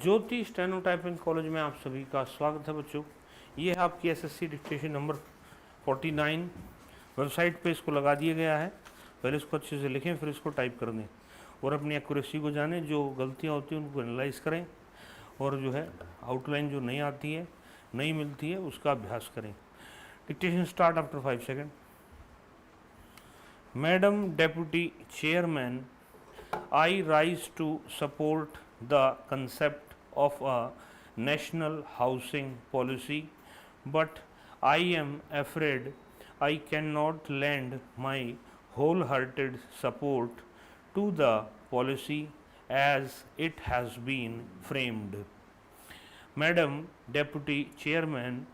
ज्योति steno typing college में आप सभी का स्वागत है बच्चों। ये है आपकी एसएससी डिक्टेशन नंबर 49। वेबसाइट पे इसको लगा दिया गया है। पहले इसको अच्छे से लिखें, फिर इसको टाइप कर दें और अपनी एक्यूरेसी को जानें। जो गलतियाँ होती हैं उनको एनालाइज करें और जो है आउटलाइन जो नहीं आती है, नहीं मिलती है, उसका अभ्यास करें। Dictation start after 5 second. Madam deputy chairman, I rise to support the concept of a national housing policy, but I am afraid I cannot lend my wholehearted support to the policy as it has been framed. Madam Deputy Chairman,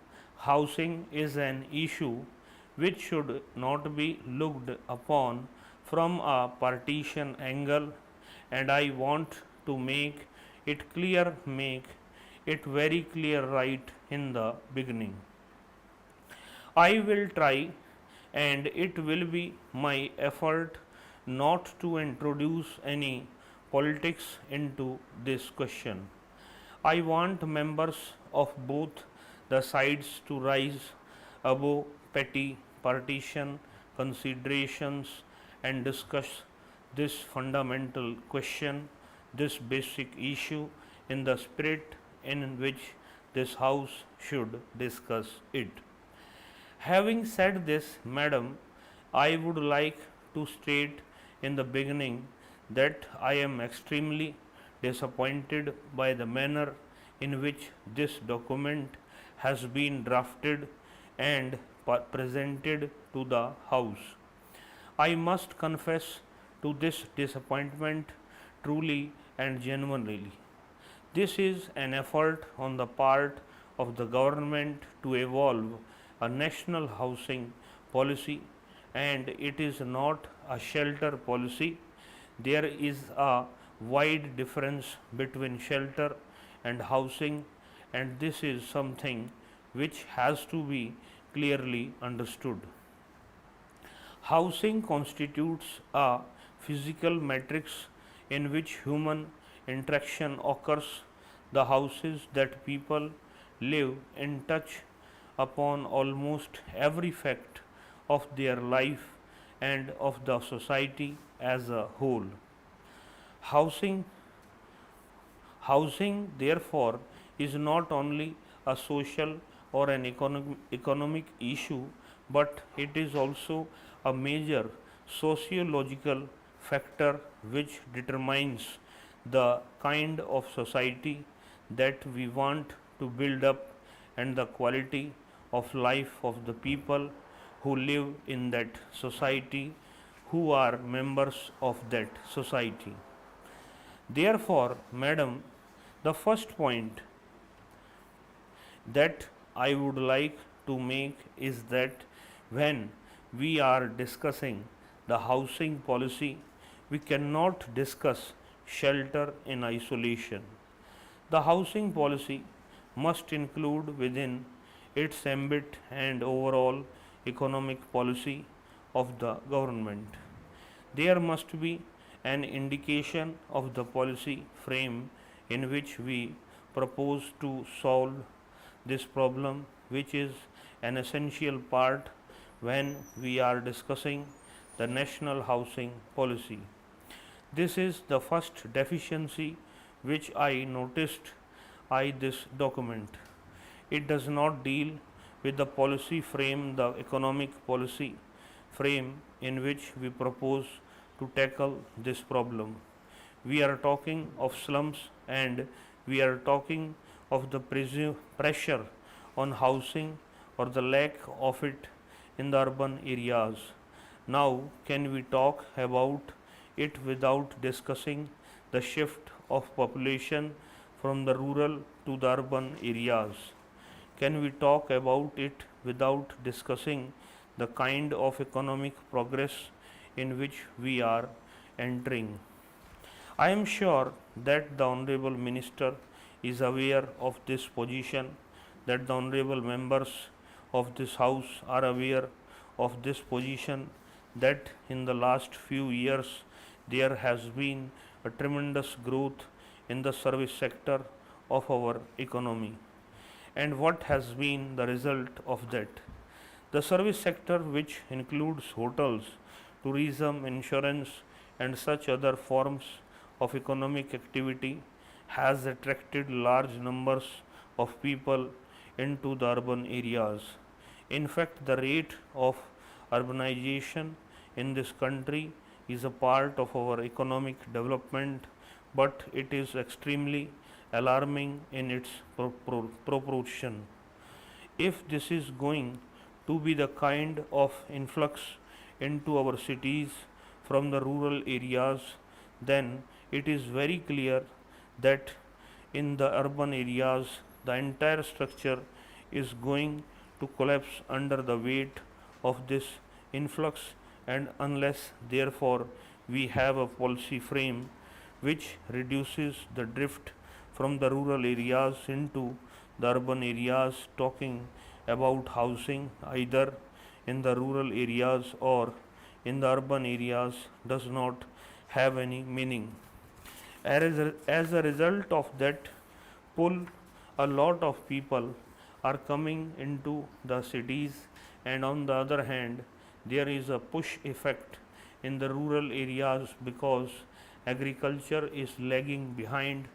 housing is an issue which should not be looked upon from a partisan angle, and I want to make it very clear right in the beginning. I will try, and it will be my effort not to introduce any politics into this question. I want members of both the sides to rise above petty partisan considerations and discuss this fundamental question, this basic issue, in the spirit in which this House should discuss it. Having said this, Madam, I would like to state in the beginning that I am extremely disappointed by the manner in which this document has been drafted and presented to the House. I must confess to this disappointment truly and genuinely. This is an effort on the part of the government to evolve a national housing policy, and it is not a shelter policy. There is a wide difference between shelter and housing, and this is something which has to be clearly understood. Housing constitutes a physical matrix in which human interaction occurs. The houses that people live in touch upon almost every fact of their life and of the society as a whole. Housing Housing, therefore, is not only a social or an economic issue, but it is also a major sociological factor which determines the kind of society that we want to build up and the quality of life of the people who live in that society, who are members of that society. Therefore, Madam, the first point that I would like to make is that when we are discussing the housing policy, we cannot discuss shelter in isolation. The housing policy must include within its ambit and overall economic policy of the government. There must be an indication of the policy frame in which we propose to solve this problem, which is an essential part when we are discussing the national housing policy. This is the first deficiency which I noticed in this document. It does not deal with the policy frame, the economic policy frame in which we propose to tackle this problem. We are talking of slums, and we are talking of the pressure on housing or the lack of it in the urban areas. Now, can we talk about it without discussing the shift of population from the rural to the urban areas? Can we talk about it without discussing the kind of economic progress in which we are entering? I am sure that the Honorable Minister is aware of this position, that the Honorable members of this House are aware of this position, that in the last few years there has been a tremendous growth in the service sector of our economy. And what has been the result of that? The service sector, which includes hotels, tourism, insurance, and such other forms of economic activity, has attracted large numbers of people into the urban areas. In fact, the rate of urbanization in this country is a part of our economic development, but it is extremely alarming in its proportion. If this is going to be the kind of influx into our cities from the rural areas, then it is very clear that in the urban areas the entire structure is going to collapse under the weight of this influx, and unless therefore we have a policy frame which reduces the drift from the rural areas into the urban areas, talking about housing either in the rural areas or in the urban areas does not have any meaning. As a result of that pull, a lot of people are coming into the cities, and on the other hand, there is a push effect in the rural areas because agriculture is lagging behind,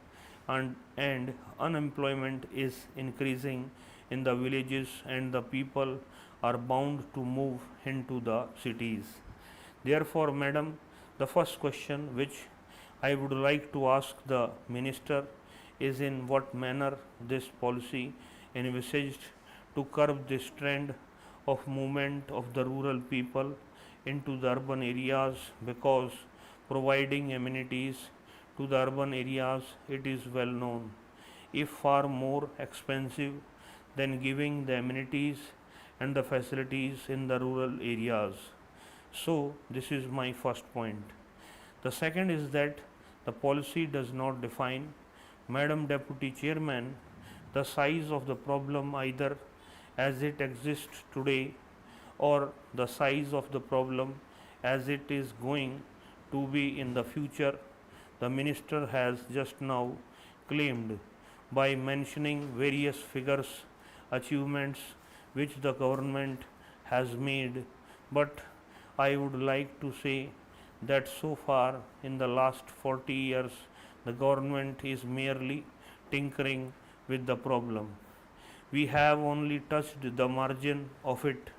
and unemployment is increasing in the villages, and the people are bound to move into the cities. Therefore, madam, the first question which I would like to ask the minister is in what manner this policy envisaged to curb this trend of movement of the rural people into the urban areas, because providing amenities to the urban areas, it is well known, if far more expensive than giving the amenities and the facilities in the rural areas. So, this is my first point. The second is that the policy does not define, Madam Deputy Chairman, the size of the problem either as it exists today or the size of the problem as it is going to be in the future. The minister has just now claimed by mentioning various figures, achievements which the government has made, but I would like to say that so far in the last 40 years the government is merely tinkering with the problem. We have only touched the margin of it.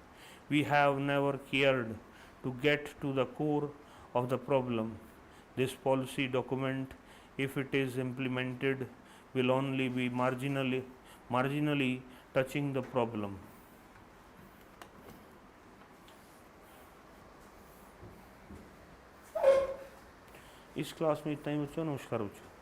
We have never cared to get to the core of the problem. This policy document, if it is implemented, will only be marginally touching the problem. इस class में इतना ही बच्चों, नमस्कार बच्चों।